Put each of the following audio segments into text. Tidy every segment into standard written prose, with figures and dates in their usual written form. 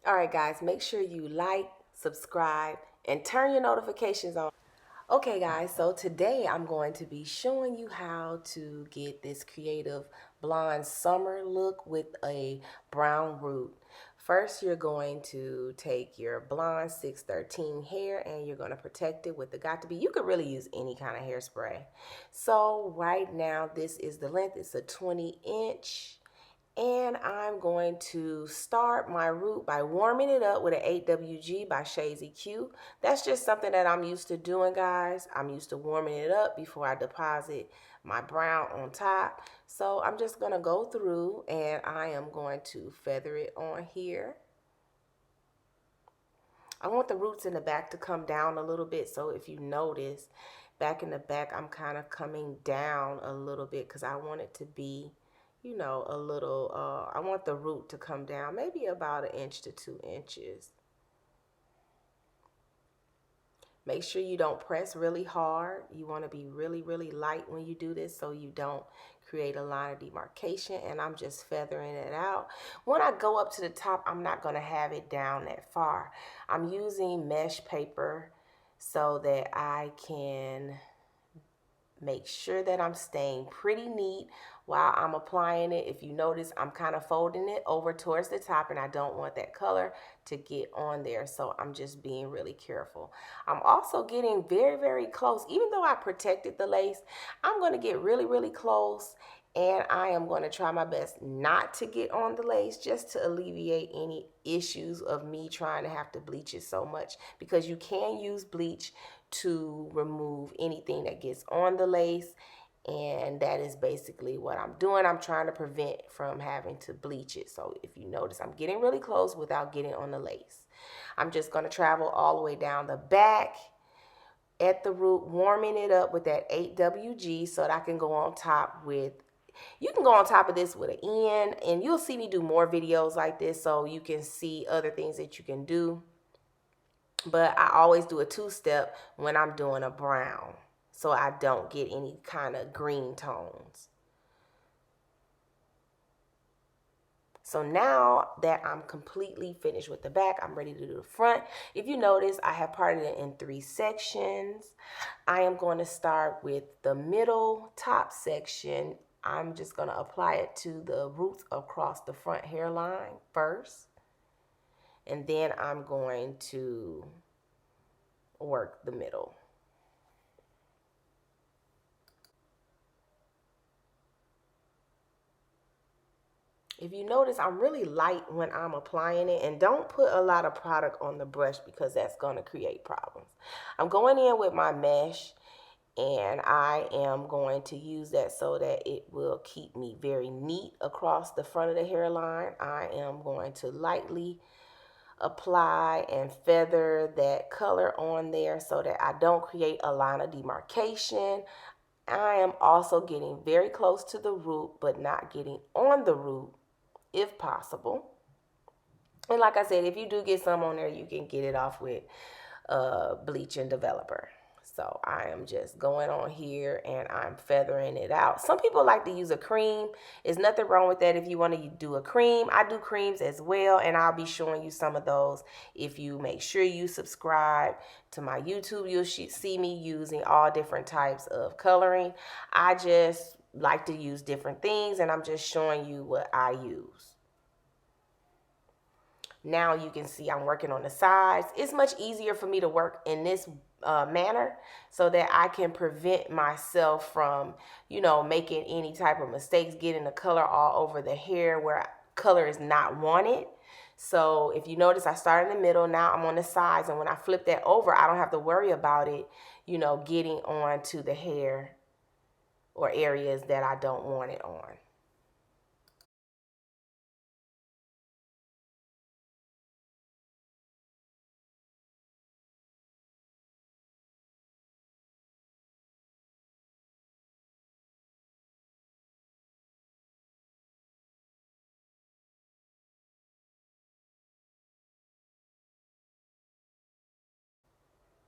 All right, guys, make sure you like, subscribe, and turn your notifications on. Okay, guys, so today I'm going to be showing you how to get this creative blonde summer look with a brown root. First, you're going to take your blonde 613 hair and you're going to protect it with the Got To Be. You could really use any kind of hairspray. So right now, this is the length. It's a 20-inch. And I'm going to start my root by warming it up with an 8WG by Shades EQ. That's just something that I'm used to doing, guys. I'm used to warming it up before I deposit my brown on top. So I'm just going to go through and I am going to feather it on here. I want the roots in the back to come down a little bit. So if you notice, back in the back, I'm kind of coming down a little bit because I want it to be, you know, a little, I want the root to come down maybe about 1 inch to 2 inches. Make sure you don't press really hard. You want to be really, really light when you do this so you don't create a line of demarcation. And I'm just feathering it out. When I go up to the top, I'm not going to have it down that far. I'm using mesh paper so that I can make sure that I'm staying pretty neat while I'm applying it. If you notice, I'm kind of folding it over towards the top and I don't want that color to get on there. So I'm just being really careful. I'm also getting very, very close. Even though I protected the lace, I'm going to get really, really close. And I am going to try my best not to get on the lace just to alleviate any issues of me trying to have to bleach it so much, because you can use bleach to remove anything that gets on the lace. And that is basically what I'm doing. I'm trying to prevent from having to bleach it. So if you notice, I'm getting really close without getting on the lace. I'm just going to travel all the way down the back at the root, warming it up with that 8WG so that I can go on top with, you can go on top of this with an N, and you'll see me do more videos like this so you can see other things that you can do. But I always do a two-step when I'm doing a brown so I don't get any kind of green tones. So now that I'm completely finished with the back, I'm ready to do the front. If you notice, I have parted it in 3 sections. I am going to start with the middle top section. I'm just going to apply it to the roots across the front hairline first. And then I'm going to work the middle. If you notice, I'm really light when I'm applying it, and don't put a lot of product on the brush because that's going to create problems. I'm going in with my mesh and I am going to use that so that it will keep me very neat across the front of the hairline. I am going to lightly apply and feather that color on there so that I don't create a line of demarcation. I am also getting very close to the root but not getting on the root if possible. And like I said, if you do get some on there, you can get it off with bleach and developer. So I am just going on here and I'm feathering it out. Some people like to use a cream. There's nothing wrong with that if you want to do a cream. I do creams as well, and I'll be showing you some of those. If you make sure you subscribe to my YouTube, you'll see me using all different types of coloring. I just like to use different things, and I'm just showing you what I use. Now you can see I'm working on the sides. It's much easier for me to work in this manner so that I can prevent myself from, you know, making any type of mistakes, getting the color all over the hair where color is not wanted. So if you notice, I started in the middle, now I'm on the sides, and when I flip that over, I don't have to worry about it, you know, getting onto the hair or areas that I don't want it on.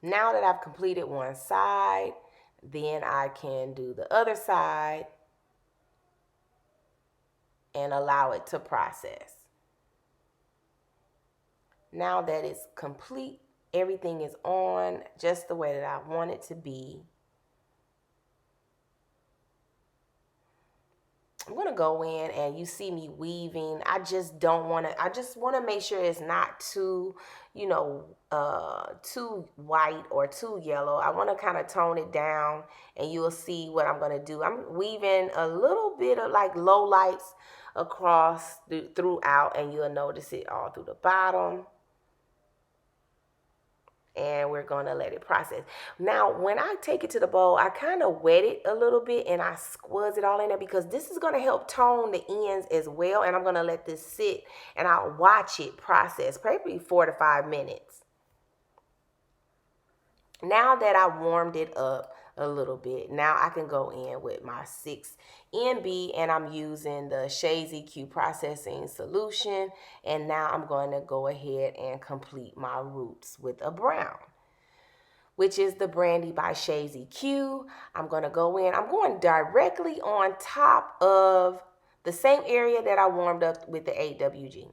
Now that I've completed one side, then I can do the other side and allow it to process. Now that it's complete, everything is on just the way that I want it to be. I'm gonna go in and you see me weaving. I just don't want to. I just want to make sure it's not too, too white or too yellow. I want to kind of tone it down, and you'll see what I'm gonna do. I'm weaving a little bit of like low lights across throughout, and you'll notice it all through the bottom. And we're going to let it process. Now, when I take it to the bowl, I kind of wet it a little bit and I squeeze it all in there because this is going to help tone the ends as well. And I'm going to let this sit and I'll watch it process, probably 4 to 5 minutes. Now that I warmed it up a little bit, now I can go in with my 6NB and I'm using the Shades EQ processing solution. And now I'm going to go ahead and complete my roots with a brown, which is the Brandy by Shades EQ. I'm going to go in. I'm going directly on top of the same area that I warmed up with the 8WG.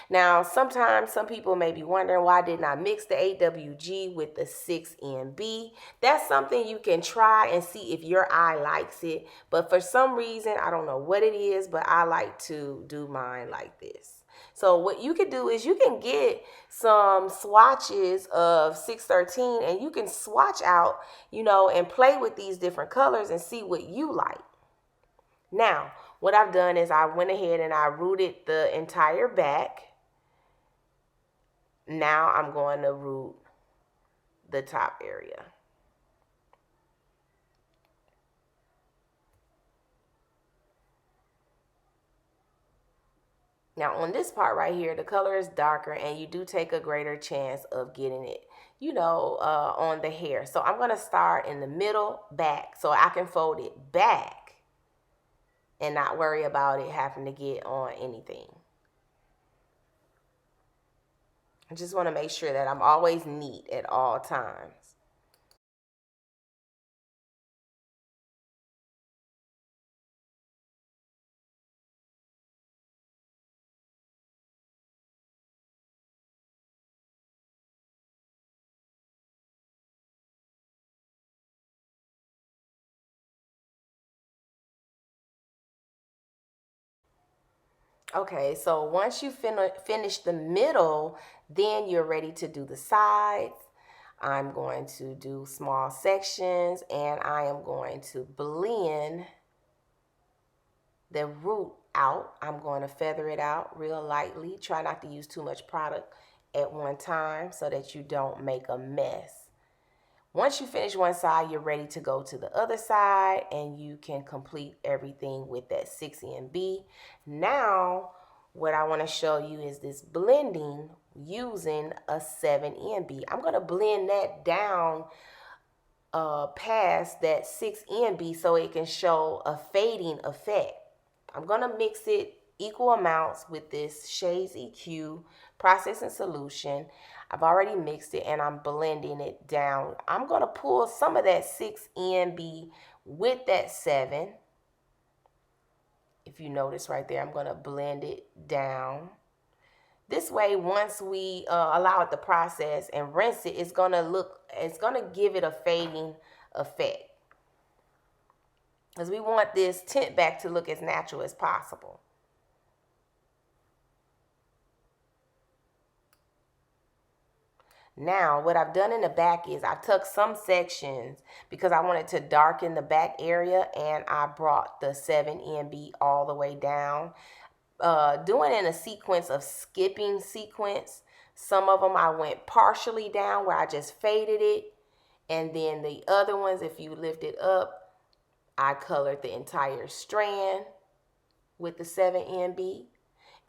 Now, sometimes some people may be wondering why didn't I mix the 8WG with the 6NB. That's something you can try and see if your eye likes it. But for some reason, I don't know what it is, but I like to do mine like this. So what you can do is you can get some swatches of 613 and you can swatch out, and play with these different colors and see what you like. Now, what I've done is I went ahead and I rooted the entire back. Now I'm going to root the top area. Now on this part right here, the color is darker and you do take a greater chance of getting it, on the hair. So I'm going to start in the middle back so I can fold it back and not worry about it having to get on anything. I just want to make sure that I'm always neat at all times. Okay, so once you finish the middle, then you're ready to do the sides. I'm going to do small sections and I am going to blend the root out. I'm going to feather it out real lightly. Try not to use too much product at one time so that you don't make a mess. Once you finish one side, you're ready to go to the other side and you can complete everything with that 6NB. Now, what I want to show you is this blending using a 7NB. I'm going to blend that down past that 6NB so it can show a fading effect. I'm going to mix it equal amounts with this Shades EQ processing solution. I've already mixed it and I'm blending it down. I'm going to pull some of that 6NB with that 7. If you notice right there, I'm going to blend it down. This way, once we allow it to process and rinse it, it's going to give it a fading effect. Because we want this tint back to look as natural as possible. Now, what I've done in the back is I took some sections because I wanted to darken the back area and I brought the 7NB all the way down. Doing in a sequence of skipping sequence. Some of them I went partially down where I just faded it. And then the other ones, if you lift it up, I colored the entire strand with the 7NB.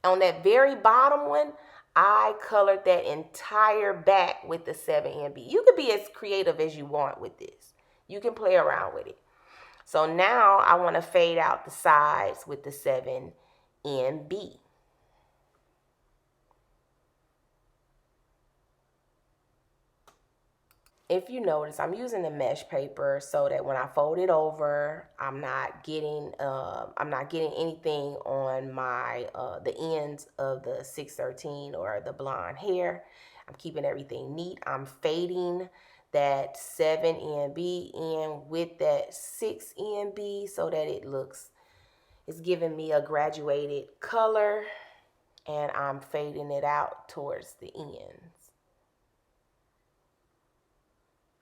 On that very bottom one, I colored that entire back with the 7NB. You can be as creative as you want with this. You can play around with it. So now I want to fade out the sides with the 7NB. if you notice, I'm using the mesh paper so that when I fold it over, I'm not getting anything on my the ends of the 613 or the blonde hair. I'm keeping everything neat. I'm fading that 7 NB in with that 6 NB so that it's giving me a graduated color, and I'm fading it out towards the ends.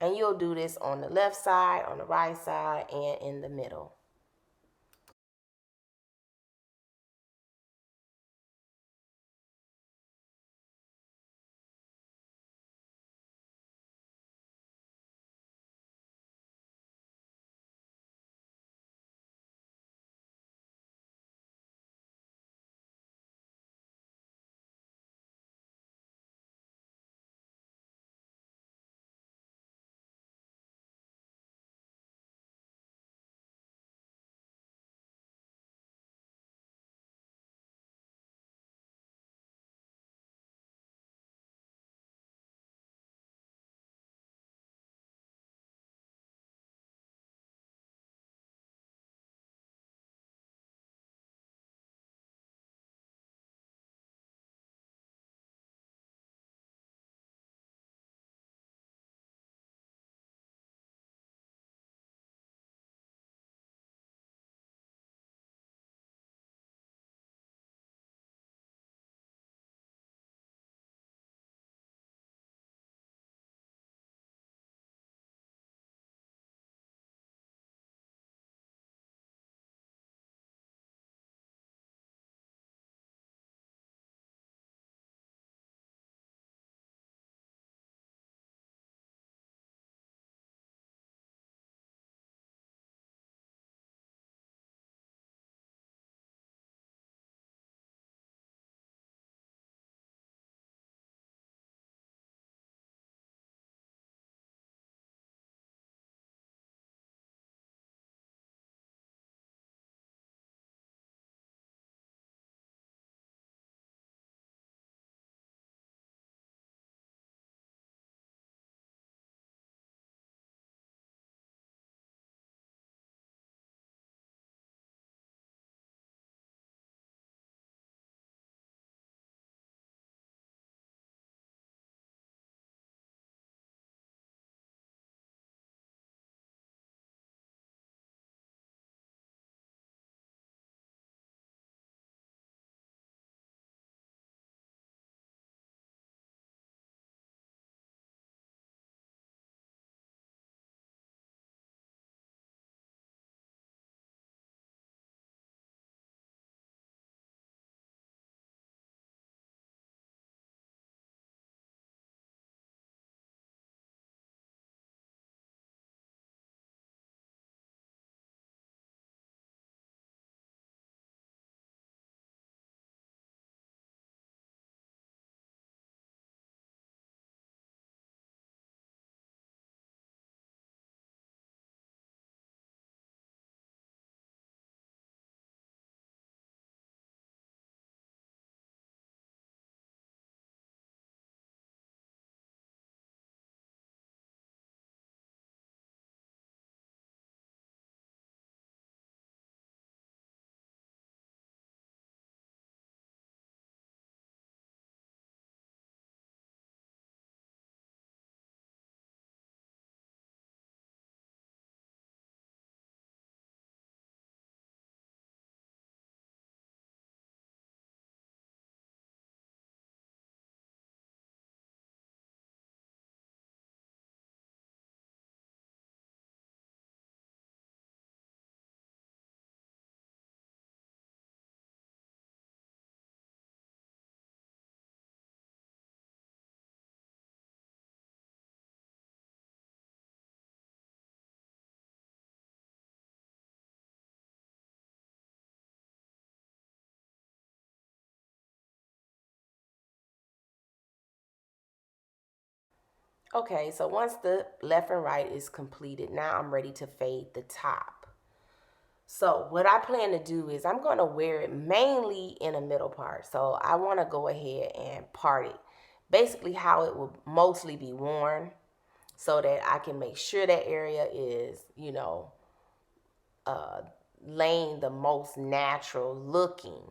And you'll do this on the left side, on the right side, and in the middle. Okay, so once the left and right is completed, now I'm ready to fade the top. So what I plan to do is I'm going to wear it mainly in the middle part. So I want to go ahead and part it. Basically how it will mostly be worn. so that I can make sure that area is, uh, laying the most natural looking,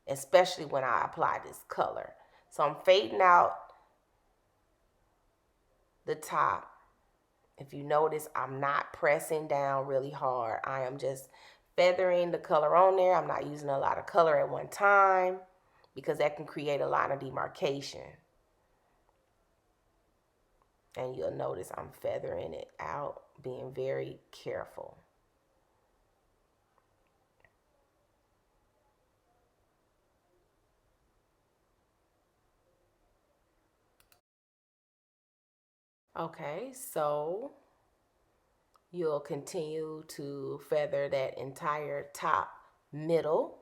especially when I apply this color. So I'm fading out the top. If you notice, I'm not pressing down really hard. I am just feathering the color on there. I'm not using a lot of color at one time because that can create a line of demarcation. And you'll notice I'm feathering it out, being very careful. Okay, so you'll continue to feather that entire top middle,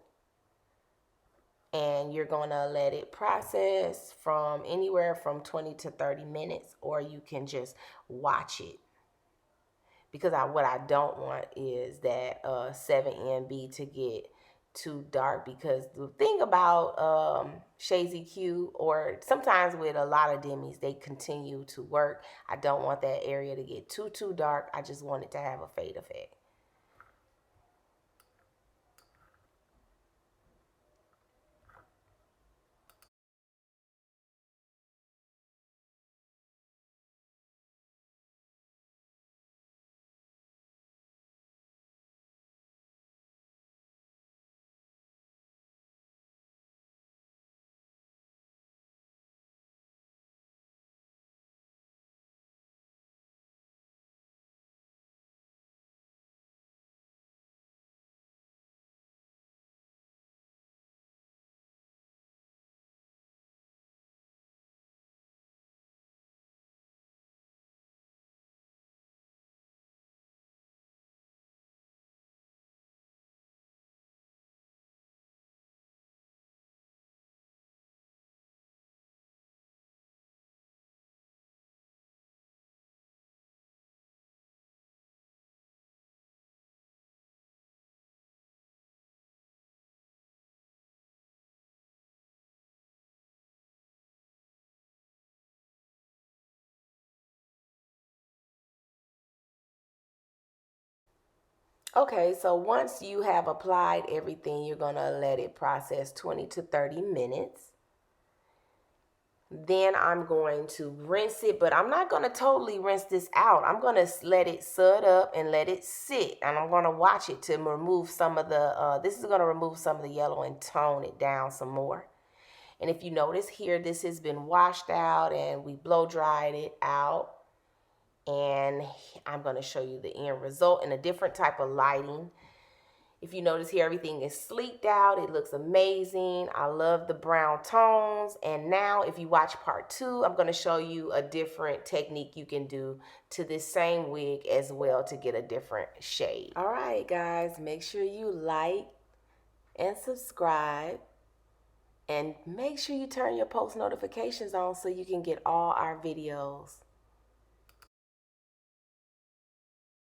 and you're going to let it process from anywhere from 20 to 30 minutes, or you can just watch it, because what I don't want is that 7NB to get too dark, because the thing about Shades EQ, or sometimes with a lot of demis, they continue to work. I don't want that area to get too dark. I just want it to have a fade effect. Okay, so once you have applied everything, you're going to let it process 20 to 30 minutes. Then I'm going to rinse it, but I'm not going to totally rinse this out. I'm going to let it sud up and let it sit, and I'm going to watch it to remove some of the, this is going to remove some of the yellow and tone it down some more. And if you notice here, this has been washed out and we blow dried it out. And I'm going to show you the end result in a different type of lighting. If you notice here, everything is sleeked out. It looks amazing. I love the brown tones. And now if you watch part 2, I'm going to show you a different technique you can do to this same wig as well to get a different shade. All right, guys, make sure you like and subscribe. And make sure you turn your post notifications on so you can get all our videos.